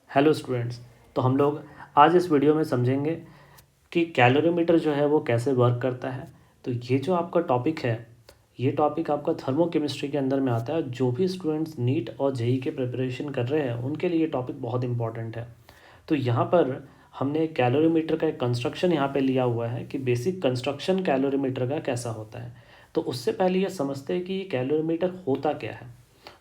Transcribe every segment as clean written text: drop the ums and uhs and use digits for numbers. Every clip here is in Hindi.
Hello students. तो हम लोग आज इस वीडियो में समझेंगे कि कैलोरीमीटर जो है वो कैसे वर्क करता है। तो ये जो आपका टॉपिक है, ये टॉपिक आपका थर्मोकेमिस्ट्री के अंदर में आता है। जो भी स्टूडेंट्स नीट और जेई के प्रिपरेशन कर रहे हैं उनके लिए ये टॉपिक बहुत इंपॉर्टेंट है। तो यहाँ पर हमने कैलोरीमीटर का एक कंस्ट्रक्शन यहाँ पे लिया हुआ है कि बेसिक कंस्ट्रक्शन कैलोरीमीटर का कैसा होता है। तो उससे पहले ये समझते हैं कि ये कैलोरीमीटर होता क्या है।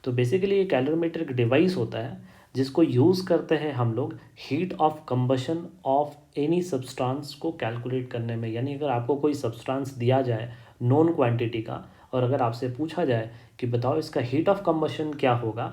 तो बेसिकली ये कैलोरीमीटर एक डिवाइस होता है जिसको यूज़ करते हैं हम लोग heat of combustion of any substance को कैलकुलेट करने में। यानी अगर आपको कोई सब्सटेंस दिया जाए नॉन क्वांटिटी का, और अगर आपसे पूछा जाए कि बताओ इसका हीट ऑफ कंबशन क्या होगा,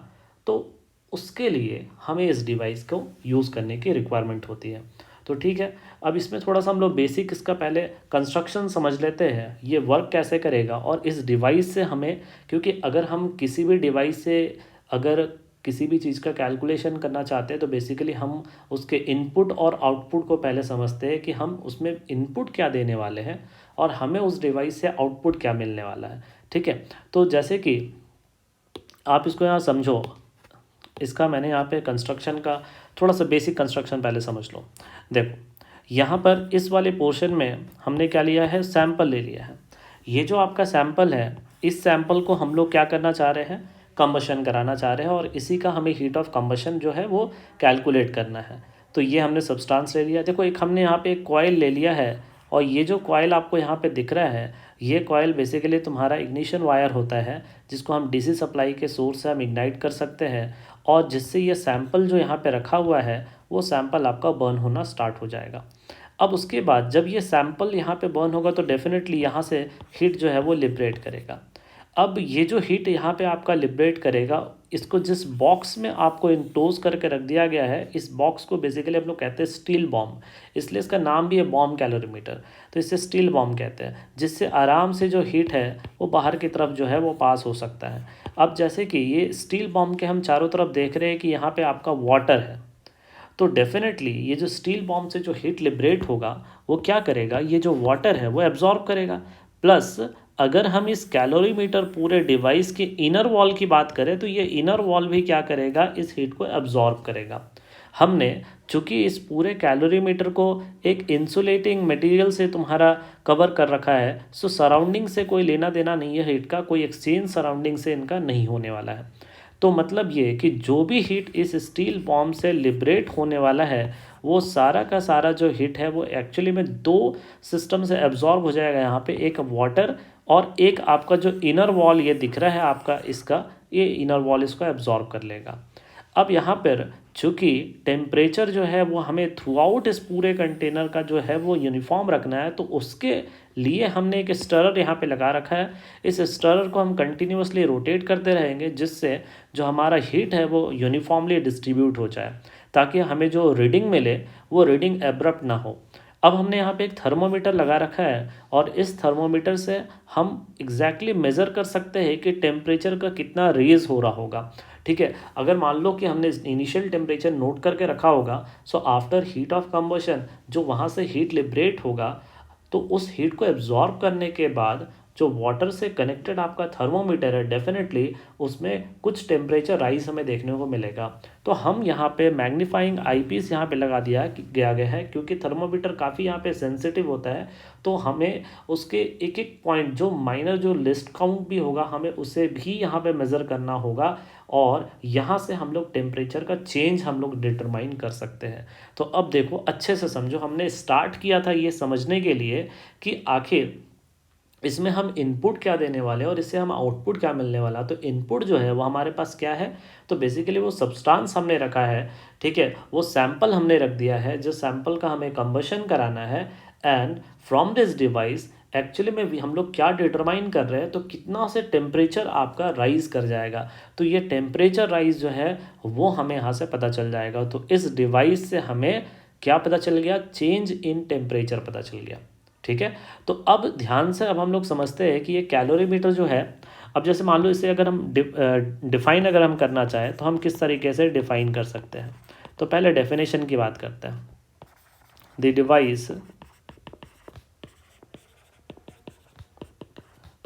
तो उसके लिए हमें इस डिवाइस को यूज़ करने की रिक्वायरमेंट होती है। तो ठीक है, अब इसमें थोड़ा सा हम लोग बेसिक इसका पहले कंस्ट्रक्शन समझ लेते हैं, ये वर्क कैसे करेगा और इस डिवाइस से हमें, क्योंकि अगर हम किसी भी डिवाइस से अगर किसी भी चीज़ का कैलकुलेशन करना चाहते हैं तो बेसिकली हम उसके इनपुट और आउटपुट को पहले समझते हैं कि हम उसमें इनपुट क्या देने वाले हैं और हमें उस डिवाइस से आउटपुट क्या मिलने वाला है। ठीक है, तो जैसे कि आप इसको यहाँ समझो, इसका मैंने यहाँ पे कंस्ट्रक्शन का थोड़ा सा बेसिक कंस्ट्रक्शन पहले समझ लो। देखो, यहाँ पर इस वाले पोर्शन में हमने क्या लिया है, सैंपल ले लिया है। ये जो आपका सैंपल है, इस सैंपल को हम लोग क्या करना चाह रहे हैं, कंबशन कराना चाह रहे हैं, और इसी का हमें हीट ऑफ कंबशन जो है वो कैलकुलेट करना है। तो ये हमने सब्सटेंस ले लिया। देखो, एक हमने यहाँ पे एक कॉइल ले लिया है, और ये जो कॉइल आपको यहाँ पे दिख रहा है, ये कॉइल बेसिकली तुम्हारा इग्निशन वायर होता है, जिसको हम डीसी सप्लाई के सोर्स से हम इग्नाइट कर सकते हैं, और जिससे ये सैंपल जो यहाँ पे रखा हुआ है वो सैंपल आपका बर्न होना स्टार्ट हो जाएगा। अब उसके बाद जब ये सैंपल यहाँ पे बर्न होगा तो डेफिनेटली यहाँ से हीट जो है वो लिबरेट करेगा। अब ये जो हीट यहाँ पे आपका लिबरेट करेगा, इसको जिस बॉक्स में आपको इनक्लोज करके रख दिया गया है, इस बॉक्स को बेसिकली हम लोग कहते हैं स्टील बॉम्ब, इसलिए इसका नाम भी है बॉम्ब कैलोरीमीटर। तो इसे स्टील बॉम्ब कहते हैं, जिससे आराम से जो हीट है वो बाहर की तरफ जो है वो पास हो सकता है। अब जैसे कि ये स्टील बॉम्ब के हम चारों तरफ देख रहे हैं कि यहाँ पे आपका वाटर है, तो डेफिनेटली ये जो स्टील बॉम्ब से जो हीट लिबरेट होगा वो क्या करेगा, ये जो वाटर है वो एब्जॉर्ब करेगा। प्लस अगर हम इस कैलोरीमीटर पूरे डिवाइस के इनर वॉल की बात करें तो ये इनर वॉल भी क्या करेगा, इस हीट को एब्जॉर्ब करेगा। हमने चूंकि इस पूरे कैलोरीमीटर को एक इंसुलेटिंग मटेरियल से तुम्हारा कवर कर रखा है, सो सराउंडिंग से कोई लेना देना नहीं है हीट का, कोई एक्सचेंज सराउंडिंग से इनका नहीं होने वाला है। तो मतलब ये कि जो भी हीट इस स्टील बॉम्ब से लिबरेट होने वाला है, वो सारा का सारा जो हीट है वो एक्चुअली में दो सिस्टम से एब्जॉर्ब हो जाएगा। यहाँ पे एक वाटर और एक आपका जो इनर वॉल ये दिख रहा है आपका, इसका ये इनर वॉल इसको एब्जॉर्ब कर लेगा। अब यहाँ पर चूँकि टेम्परेचर जो है वो हमें थ्रू आउट इस पूरे कंटेनर का जो है वो यूनिफॉर्म रखना है, तो उसके लिए हमने एक स्टरर यहाँ पे लगा रखा है। इस स्टरर को हम कंटिन्यूसली रोटेट करते रहेंगे, जिससे जो हमारा हीट है वो यूनिफॉर्मली डिस्ट्रीब्यूट हो जाए, ताकि हमें जो रीडिंग मिले वो रीडिंग एब्रप्ट ना हो। अब हमने यहाँ पे एक थर्मोमीटर लगा रखा है, और इस थर्मोमीटर से हम एग्जैक्टली मेज़र कर सकते हैं कि टेम्परेचर का कितना रेज हो रहा होगा। ठीक है, अगर मान लो कि हमने इनिशियल टेम्परेचर नोट करके रखा होगा, so after heat of combustion जो वहाँ से हीट लिबरेट होगा, तो उस हीट को एब्जॉर्ब करने के बाद जो वाटर से कनेक्टेड आपका थर्मोमीटर है, डेफिनेटली उसमें कुछ टेम्परेचर राइज हमें देखने को मिलेगा। तो हम यहाँ पे मैग्नीफाइंग आईपीस यहाँ पे लगा दिया गया है, क्योंकि थर्मोमीटर काफ़ी यहाँ पे सेंसिटिव होता है। तो हमें उसके एक एक पॉइंट जो माइनर जो लिस्ट काउंट भी होगा, हमें उसे भी यहाँ पे मेज़र करना होगा, और यहाँ से हम लोग टेम्परेचर का चेंज हम लोग डिटरमाइन कर सकते हैं। तो अब देखो, अच्छे से समझो, हमने स्टार्ट किया था ये समझने के लिए कि आखिर इसमें हम इनपुट क्या देने वाले हैं और इससे हम आउटपुट क्या मिलने वाला। तो इनपुट जो है वो हमारे पास क्या है, तो बेसिकली वो सब्सटेंस हमने रखा है। ठीक है, वो सैंपल हमने रख दिया है, जो सैंपल का हमें कंबशन कराना है। And from this device actually में भी हम लोग क्या डिटरमाइन कर रहे हैं, तो कितना से टेम्परेचर आपका राइज कर जाएगा। तो ये टेम्परेचर राइज जो है वो हमें यहाँ से पता चल जाएगा। तो इस डिवाइस से हमें क्या पता चल गया, चेंज इन टेम्परेचर पता चल गया। ठीक है, तो अब ध्यान से अब हम लोग समझते हैं कि ये कैलोरीमीटर जो है, अब जैसे मान लो इसे अगर हम डिफाइन अगर हम करना चाहें तो हम किस तरीके से डिफाइन कर सकते हैं। तो पहले डेफिनेशन की बात करते हैं। The device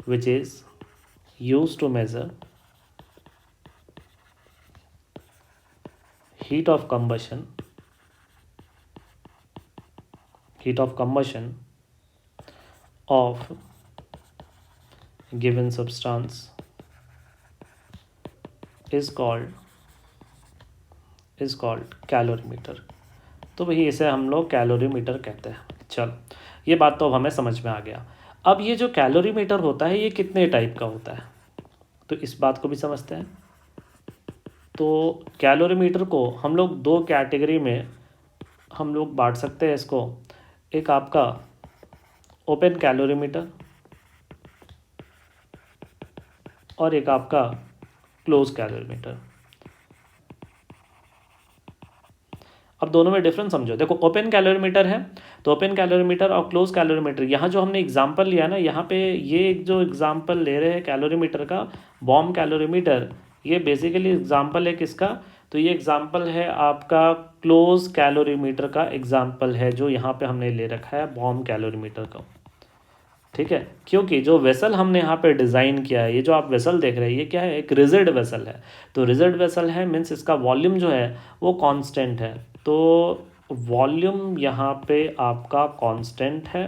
which is used to measure heat of combustion of given substance is called calorimeter. तो वही इसे हम लोग कैलोरीमीटर कहते हैं। चलो, ये बात तो अब हमें समझ में आ गया। अब ये जो कैलोरीमीटर होता है ये कितने टाइप का होता है, तो इस बात को भी समझते हैं। तो कैलोरीमीटर को हम लोग दो कैटेगरी में हम लोग बांट सकते हैं इसको। एक आपका ओपन कैलोरीमीटर और एक आपका क्लोज कैलोरीमीटर। अब दोनों में डिफरेंस समझो। देखो, ओपन कैलोरीमीटर है तो ओपन कैलोरीमीटर और क्लोज कैलोरीमीटर, यहाँ जो हमने एग्जांपल लिया ना, यहाँ पे ये जो एग्जांपल ले रहे हैं कैलोरीमीटर का, बॉम कैलोरीमीटर, ये बेसिकली एग्जांपल है किसका, तो ये एग्जांपल है आपका क्लोज कैलोरीमीटर का एग्जांपल है, जो यहाँ पे हमने ले रखा है बॉम कैलोरीमीटर का। ठीक है, क्योंकि जो वेसल हमने यहाँ पे डिज़ाइन किया है, ये जो आप वेसल देख रहे हैं, ये क्या है, एक रिजिड वेसल है। तो रिजिड वेसल है मीन्स इसका वॉल्यूम जो है वो कांस्टेंट है। तो वॉल्यूम यहाँ पे आपका कांस्टेंट है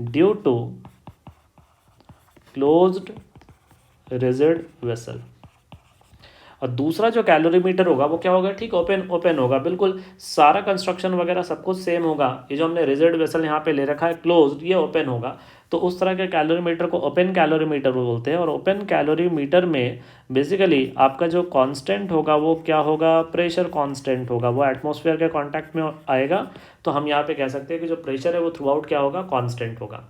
due to closed rigid vessel. और दूसरा जो कैलोरीमीटर होगा वो क्या होगा, ठीक ओपन होगा, बिल्कुल सारा कंस्ट्रक्शन वगैरह सब कुछ सेम होगा। ये जो हमने रिजिड वेसल यहाँ पे ले रखा है क्लोज्ड, ये ओपन होगा। तो उस तरह के कैलोरीमीटर को ओपन कैलोरीमीटर बोलते हैं। और ओपन कैलोरीमीटर में बेसिकली आपका जो कांस्टेंट होगा वो क्या होगा, प्रेशर कांस्टेंट होगा। वो एटमॉस्फेयर के कांटेक्ट में आएगा तो हम यहाँ पे कह सकते हैं कि जो प्रेशर है वो थ्रू आउट क्या होगा, कांस्टेंट होगा।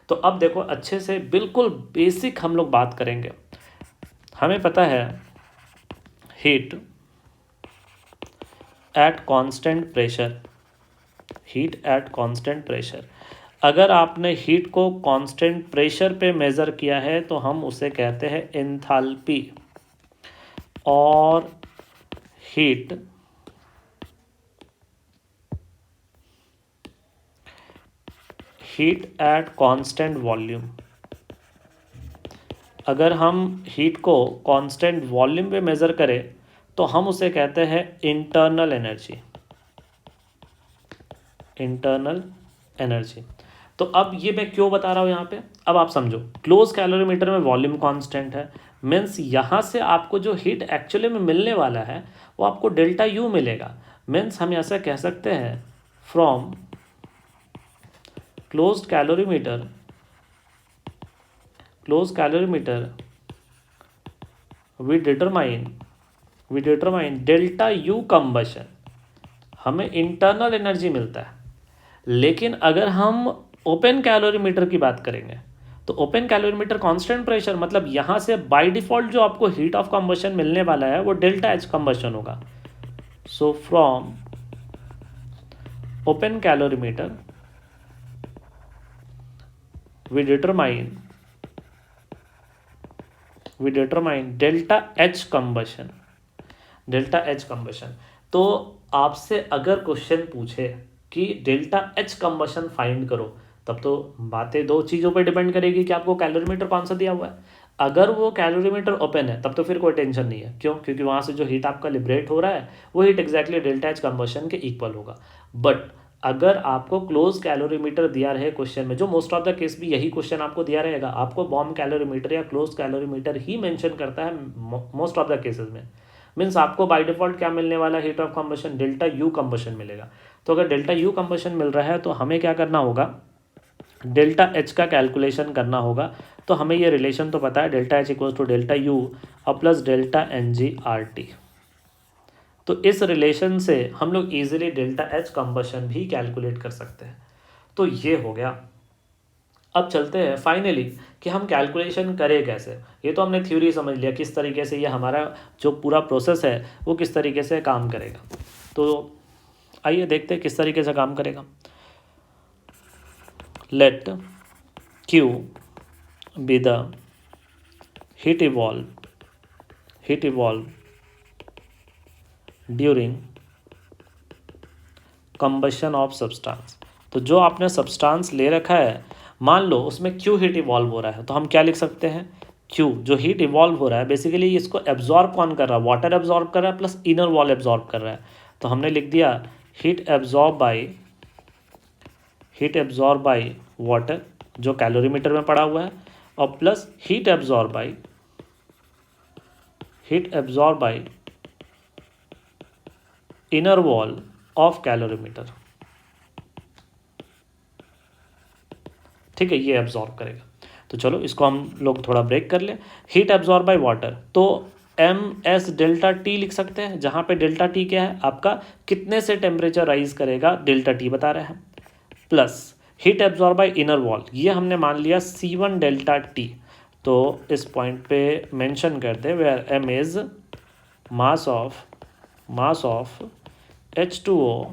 तो अब देखो, अच्छे से बिल्कुल बेसिक हम लोग बात करेंगे। हमें पता है हीट एट कांस्टेंट प्रेशर, अगर आपने हीट को कांस्टेंट प्रेशर पे मेज़र किया है तो हम उसे कहते हैं एंथैल्पी। और हीट एट कांस्टेंट वॉल्यूम, अगर हम हीट को कांस्टेंट वॉल्यूम पे मेज़र करें तो हम उसे कहते हैं इंटरनल एनर्जी। तो अब ये मैं क्यों बता रहा हूँ यहाँ पे, अब आप समझो। क्लोज कैलोरीमीटर में वॉल्यूम कांस्टेंट है, मीन्स यहाँ से आपको जो हीट एक्चुअली में मिलने वाला है वो आपको डेल्टा यू मिलेगा। मीन्स हम ऐसा कह सकते हैं from closed calorimeter we determine delta U combustion, हमें इंटरनल एनर्जी मिलता है। लेकिन अगर हम ओपन कैलोरीमीटर की बात करेंगे तो ओपन कैलोरीमीटर कांस्टेंट प्रेशर, मतलब यहाँ से बाय डिफॉल्ट जो आपको हीट ऑफ कंबशन मिलने वाला है वो डेल्टा एच कंबशन होगा। So from open calorimeter we determine delta H combustion. तो आपसे अगर क्वेश्चन पूछे कि डेल्टा एच कंबशन फाइंड करो, तब तो बातें दो चीज़ों पर डिपेंड करेगी कि आपको कैलोरीमीटर कौन सा दिया हुआ है। अगर वो कैलोरीमीटर ओपन है तब तो फिर कोई टेंशन नहीं है। क्यों? क्योंकि वहाँ से जो हीट आपका लिबरेट हो रहा है वो heat exactly delta H combustion के इक्वल होगा। बट अगर आपको क्लोज कैलोरीमीटर दिया रहे क्वेश्चन में, जो मोस्ट ऑफ द केस भी यही क्वेश्चन आपको दिया रहेगा, आपको बॉम कैलोरीमीटर या क्लोज कैलोरीमीटर ही मेंशन करता है मोस्ट ऑफ द केसेस में। मीन्स आपको बाय डिफॉल्ट क्या मिलने वाला, heat of combustion delta U combustion मिलेगा। तो अगर डेल्टा यू कंबशन मिल रहा है तो हमें क्या करना होगा, डेल्टा एच का कैलकुलेशन करना होगा। तो हमें ये रिलेशन तो पता है, delta H equals to delta U plus delta N G R T. तो इस रिलेशन से हम लोग इजीली डेल्टा एच कंबशन भी कैलकुलेट कर सकते हैं। तो ये हो गया। अब चलते हैं फाइनली कि हम कैलकुलेशन करें कैसे। ये तो हमने थ्योरी समझ लिया किस तरीके से ये हमारा जो पूरा प्रोसेस है वो किस तरीके से काम करेगा। तो आइए देखते हैं किस तरीके से काम करेगा। Let Q be the heat evolve during combustion of substance. तो जो आपने सब्सटेंस ले रखा है, मान लो उसमें क्यू हीट इवॉल्व हो रहा है, तो हम क्या लिख सकते हैं, क्यू जो हीट इवॉल्व हो रहा है बेसिकली इसको एब्जॉर्ब कौन कर रहा है, वाटर एब्जॉर्ब कर रहा है प्लस इनर वॉल एब्जॉर्ब कर रहा है। तो हमने लिख दिया हीट एब्जॉर्ब बाई वाटर जो कैलोरीमीटर में पड़ा हुआ है, और plus heat absorb by inner wall of calorimeter. ठीक है, ये एब्जॉर्ब करेगा। तो चलो इसको हम लोग थोड़ा ब्रेक कर ले। हीट एब्जॉर्ब बाई वाटर, तो एम एस डेल्टा टी लिख सकते हैं, जहाँ पे डेल्टा टी क्या है आपका, कितने से टेम्परेचर राइज करेगा, डेल्टा टी बता रहे हैं, plus heat absorb by inner wall, ये हमने मान लिया C1 डेल्टा टी। तो इस पॉइंट पे मेंशन करते हैं where M is mass of H2O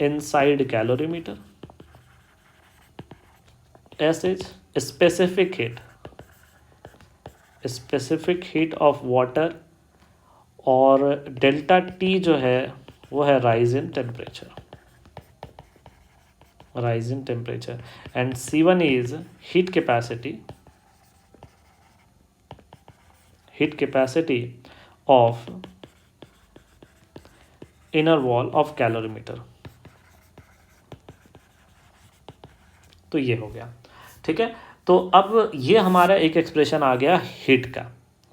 inside calorimeter, S is specific heat of water, और डेल्टा टी जो है वो है rise in temperature, and C1 is heat capacity of inner wall of calorimeter. तो ये हो गया। ठीक है, तो अब ये हमारा एक एक्सप्रेशन आ गया हीट का।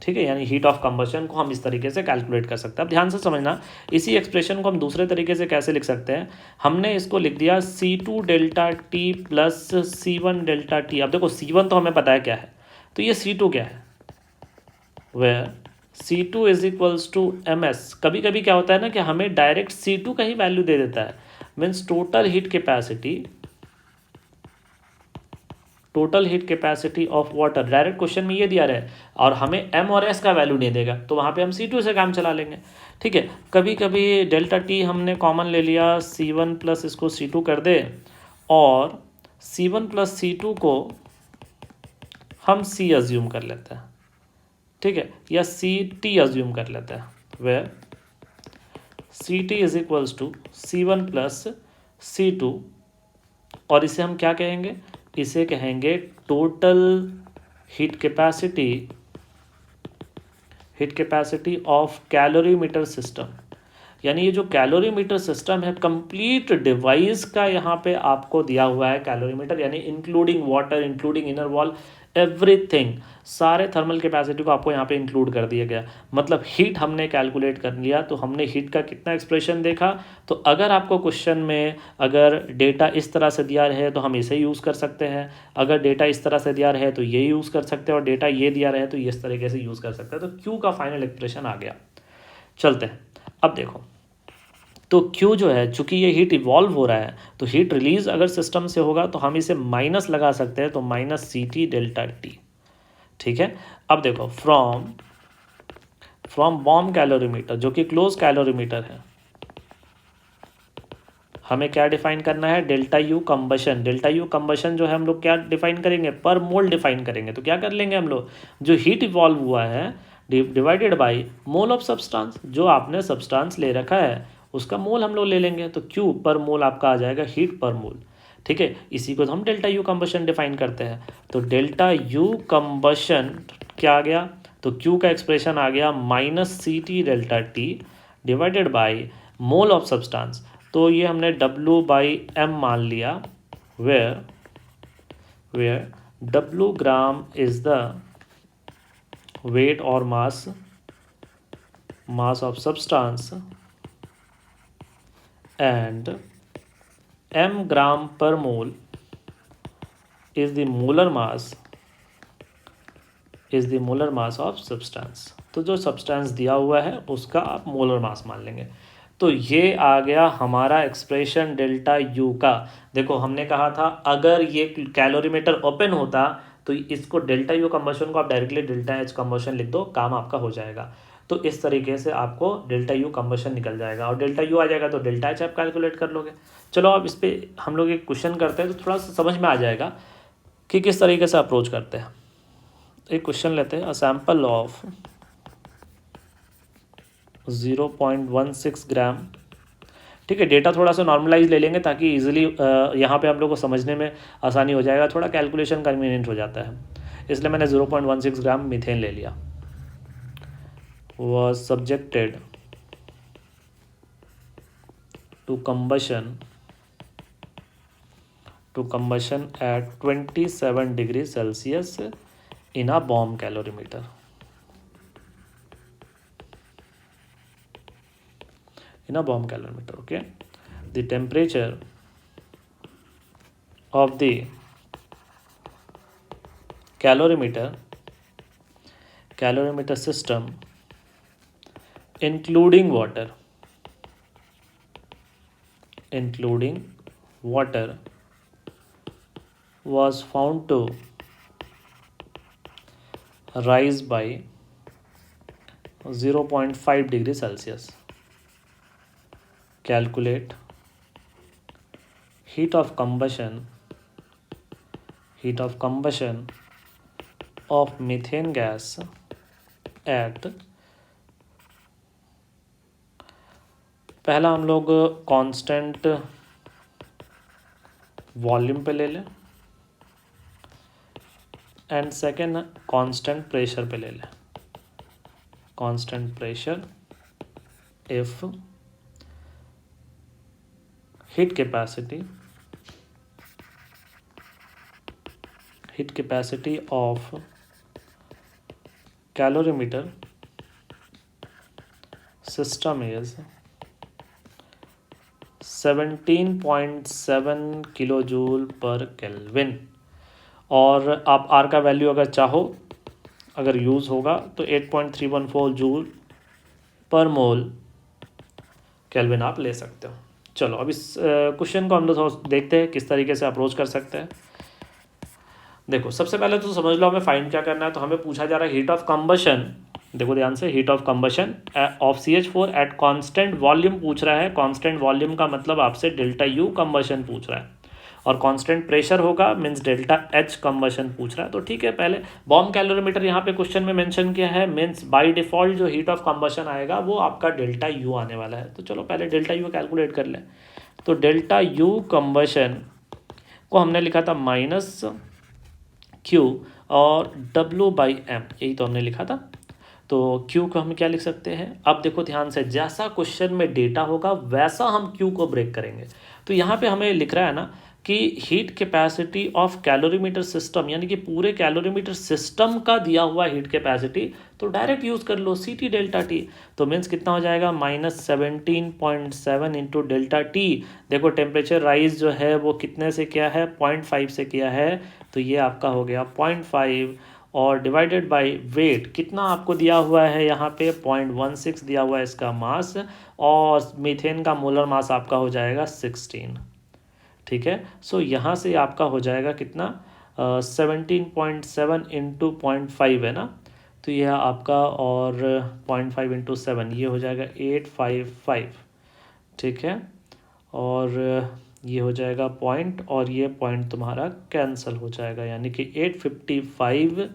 ठीक है, यानी हीट ऑफ कंबशन को हम इस तरीके से कैलकुलेट कर सकते हैं। अब ध्यान से समझना, इसी एक्सप्रेशन को हम दूसरे तरीके से कैसे लिख सकते हैं। हमने इसको लिख दिया C2 delta T plus C1 delta T. अब देखो C1 तो हमें पता है क्या है, तो ये C2 क्या है, where C2 is equals to MS। कभी कभी क्या होता है ना कि हमें डायरेक्ट C2 का ही वैल्यू दे देता है, means total heat capacity of water, direct question में ये दिया रहे, और हमें M और S का वैल्यू नहीं देगा, तो वहाँ पे हम C2 से काम चला लेंगे। ठीक है, कभी कभी डेल्टा टी हमने कॉमन ले लिया, C1 प्लस इसको C2 कर दे, और C1 प्लस C2 को हम C अज्यूम कर लेते हैं। ठीक है, या CT अज्यूम कर लेते हैं, where CT is equals to C1 plus C2, और इसे हम क्या कहेंगे, इसे कहेंगे total heat capacity of calorimeter system. यानी ये जो कैलोरीमीटर सिस्टम है, कंप्लीट डिवाइस का यहाँ पे आपको दिया हुआ है कैलोरीमीटर, यानी including water, including inner wall, everything, सारे थर्मल कैपेसिटी को आपको यहाँ पे इंक्लूड कर दिया गया। मतलब हीट हमने कैलकुलेट कर लिया, तो हमने हीट का कितना एक्सप्रेशन देखा। तो अगर आपको क्वेश्चन में अगर डेटा इस तरह से दिया रहे तो हम इसे यूज़ कर सकते हैं, अगर डेटा इस तरह से दिया रहे तो ये यूज़ कर सकते हैं, और डेटा ये दिया रहे तो ये इस तरीके से यूज़ कर सकते हैं। तो क्यू का फाइनल एक्सप्रेशन आ गया। चलते हैं, अब देखो, तो क्यू जो है, चूंकि ये हीट इवॉल्व हो रहा है, तो हीट रिलीज अगर सिस्टम से होगा तो हम इसे माइनस लगा सकते हैं, तो माइनस CT डेल्टा टी। ठीक है, अब देखो फ्रॉम बॉम्ब कैलोरीमीटर जो कि क्लोज कैलोरीमीटर है, हमें क्या डिफाइन करना है, delta U combustion. Delta U combustion जो है हम लोग क्या डिफाइन करेंगे, पर मोल डिफाइन करेंगे। तो क्या कर लेंगे हम लोग, जो हीट इवॉल्व हुआ है divided by mole of substance, जो आपने सब्सटेंस ले रखा है उसका मोल हम लोग ले लेंगे। तो क्यू पर मोल आपका आ जाएगा हीट पर मोल। ठीक है, इसी को तो हम डेल्टा यू कंबशन डिफाइन करते हैं। तो डेल्टा यू कंबशन क्या आ गया, तो क्यू का एक्सप्रेशन आ गया minus CT delta T divided by mole of substance. तो ये हमने W/m मान लिया, where W gram is the weight और mass of substance, and m gram per mole is the molar mass of substance। तो जो सब्सटेंस दिया हुआ है उसका आप मोलर मास मान लेंगे। तो ये आ गया हमारा एक्सप्रेशन डेल्टा यू का। देखो हमने कहा था अगर ये कैलोरीमीटर ओपन होता तो इसको डेल्टा यू कंबशन को आप डायरेक्टली डेल्टा एच कंबशन लिख दो, काम आपका हो जाएगा। तो इस तरीके से आपको डेल्टा यू कंबशन निकल जाएगा, और डेल्टा यू आ जाएगा तो डेल्टा एच आप कैलकुलेट कर लोगे। चलो अब इस पर हम लोग एक क्वेश्चन करते हैं तो थोड़ा सा समझ में आ जाएगा कि किस तरीके से अप्रोच करते हैं। एक क्वेश्चन लेते हैं, अ सैंपल ऑफ 0.16 ग्राम। ठीक है, डेटा थोड़ा सा नॉर्मलाइज ले लेंगे ताकि इजीली यहाँ पे आप लोग को समझने में आसानी हो जाएगा, थोड़ा कैलकुलेशन कन्वीनियंट हो जाता है। इसलिए मैंने 0.16 ग्राम मीथेन ले लिया। was subjected to combustion at 27 degrees Celsius in a bomb calorimeter. Okay. The temperature of the calorimeter system including water was found to rise by 0.5 degrees Celsius. Calculate heat of combustion of methane gas at, पहला हम लोग कांस्टेंट वॉल्यूम पे ले लें एंड सेकेंड कांस्टेंट प्रेशर पे ले लें। Constant pressure if heat capacity of calorimeter system is 17.7 kilojoule पर केल्विन। और आप आर का वैल्यू अगर चाहो, अगर यूज़ होगा तो 8.314 जूल पर मोल केल्विन आप ले सकते हो। चलो अब इस क्वेश्चन को हम लोग देखते हैं किस तरीके से अप्रोच कर सकते हैं। देखो सबसे पहले तो समझ लो हमें फाइंड क्या करना है। तो हमें पूछा जा रहा है हीट ऑफ कंबशन, देखो ध्यान से, heat of combustion of CH4 at constant volume पूछ रहा है। कांस्टेंट वॉल्यूम का मतलब आपसे डेल्टा यू कंबशन पूछ रहा है, और कांस्टेंट प्रेशर होगा मीन्स डेल्टा एच कंबशन पूछ रहा है। तो ठीक है, पहले बॉम्ब कैलोरीमीटर यहाँ पे क्वेश्चन में मेंशन किया है, मीन्स बाय डिफॉल्ट जो हीट ऑफ कंबशन आएगा वो आपका डेल्टा यू आने वाला है। तो चलो पहले डेल्टा यू कैलकुलेट कर लें। तो डेल्टा यू कंबशन को हमने लिखा था माइनस Q और W/m, यही तो हमने लिखा था। तो Q को हम क्या लिख सकते हैं, अब देखो ध्यान से, जैसा क्वेश्चन में डेटा होगा वैसा हम Q को ब्रेक करेंगे। तो यहाँ पे हमें लिख रहा है ना कि heat capacity of calorimeter system, यानी कि पूरे कैलोरीमीटर सिस्टम का दिया हुआ हीट कैपेसिटी, तो डायरेक्ट यूज़ कर लो CT डेल्टा T। तो मीन्स कितना हो जाएगा, -17.7 इंटू डेल्टा T। देखो टेम्परेचर राइज जो है वो कितने से किया है, 0.5 से किया है, तो ये आपका हो गया 0.5 और डिवाइडेड बाय वेट कितना आपको दिया हुआ है यहाँ पे 0.16 दिया हुआ है इसका मास, और मीथेन का मोलर मास आपका हो जाएगा 16। ठीक है, सो यहाँ से आपका हो जाएगा कितना, 17.7 इंटू 0.5 है ना, तो यह आपका, और 0.5 इंटू 7 ये हो जाएगा 855। ठीक है, और ये हो जाएगा पॉइंट, और ये पॉइंट तुम्हारा कैंसिल हो जाएगा, यानी कि 855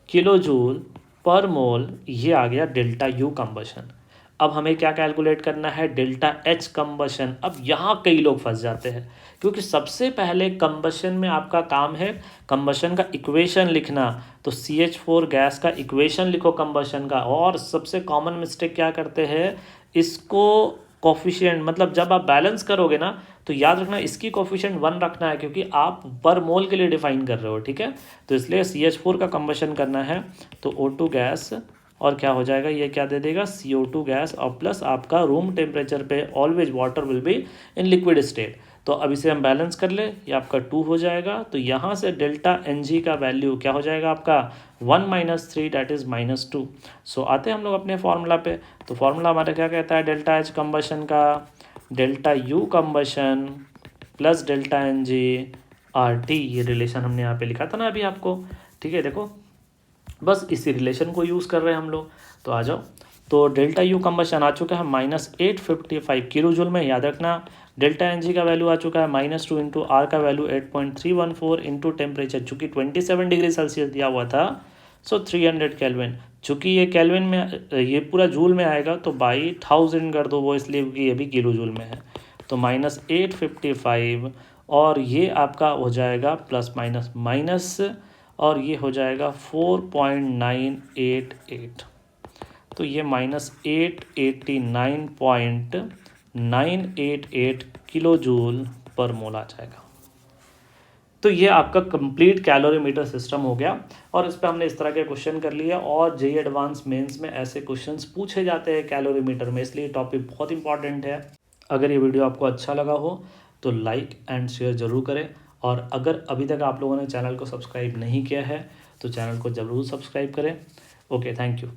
किलो जूल पर मोल, ये आ गया डेल्टा यू कंबशन। अब हमें क्या कैलकुलेट करना है, डेल्टा एच कंबशन। अब यहाँ कई लोग फंस जाते हैं, क्योंकि सबसे पहले कंबशन में आपका काम है कंबशन का इक्वेशन लिखना। तो CH4 गैस का इक्वेशन लिखो कंबशन का। और सबसे कॉमन मिस्टेक क्या करते हैं, इसको कोफिशिएंट, मतलब जब आप बैलेंस करोगे ना तो याद रखना इसकी कोफिशिएंट 1 रखना है, क्योंकि आप पर मोल के लिए डिफाइन कर रहे हो। ठीक है, तो इसलिए CH4 का कंबशन करना है, तो O2 गैस, और क्या हो जाएगा, ये क्या दे देगा, CO2 गैस, और प्लस आपका रूम टेम्परेचर पे always water will be in liquid state. तो अब इसे हम बैलेंस कर ले, ये आपका 2 हो जाएगा। तो यहाँ से डेल्टा Ng का वैल्यू क्या हो जाएगा आपका 1 - 3 दैट इज़ -2। सो आते हैं हम लोग अपने फॉर्मूला पे। तो फॉर्मूला हमारा क्या कहता है, डेल्टा एच कंबशन का delta U combustion plus delta Ng RT, ये रिलेशन हमने यहाँ पे लिखा था ना अभी आपको। ठीक है, देखो बस इसी रिलेशन को यूज़ कर रहे हैं हम लोग। तो आ जाओ, तो डेल्टा यू कंबशन आ चुका है -855 किलो जूल में, याद रखना। डेल्टा Ng का वैल्यू आ चुका है -2 इंटू आर का वैल्यू 8.314 इंटू टेम्परेचर, चूँकि 27 डिग्री सेल्सियस दिया हुआ था, सो 300 केल्विन। चूँकि ये केल्विन में, ये पूरा जूल में आएगा तो बाई 1000 कर दो, वो इसलिए कि ये भी किलो जूल में है। तो -855, और ये आपका हो जाएगा प्लस माइनस माइनस, और ये हो जाएगा 4.988। तो ये -889.988 किलो जूल पर मोल आ जाएगा। तो ये आपका कंप्लीट कैलोरीमीटर सिस्टम हो गया और इस पे हमने इस तरह के क्वेश्चन कर लिए और जेईई एडवांस मेंस में ऐसे क्वेश्चंस पूछे जाते हैं कैलोरीमीटर में, इसलिए टॉपिक बहुत इंपॉर्टेंट है। अगर ये वीडियो आपको अच्छा लगा हो तो लाइक एंड शेयर ज़रूर करें और अगर अभी तक आप लोगों ने चैनल को सब्सक्राइब नहीं किया है तो चैनल को ज़रूर सब्सक्राइब करें। Okay, thank you.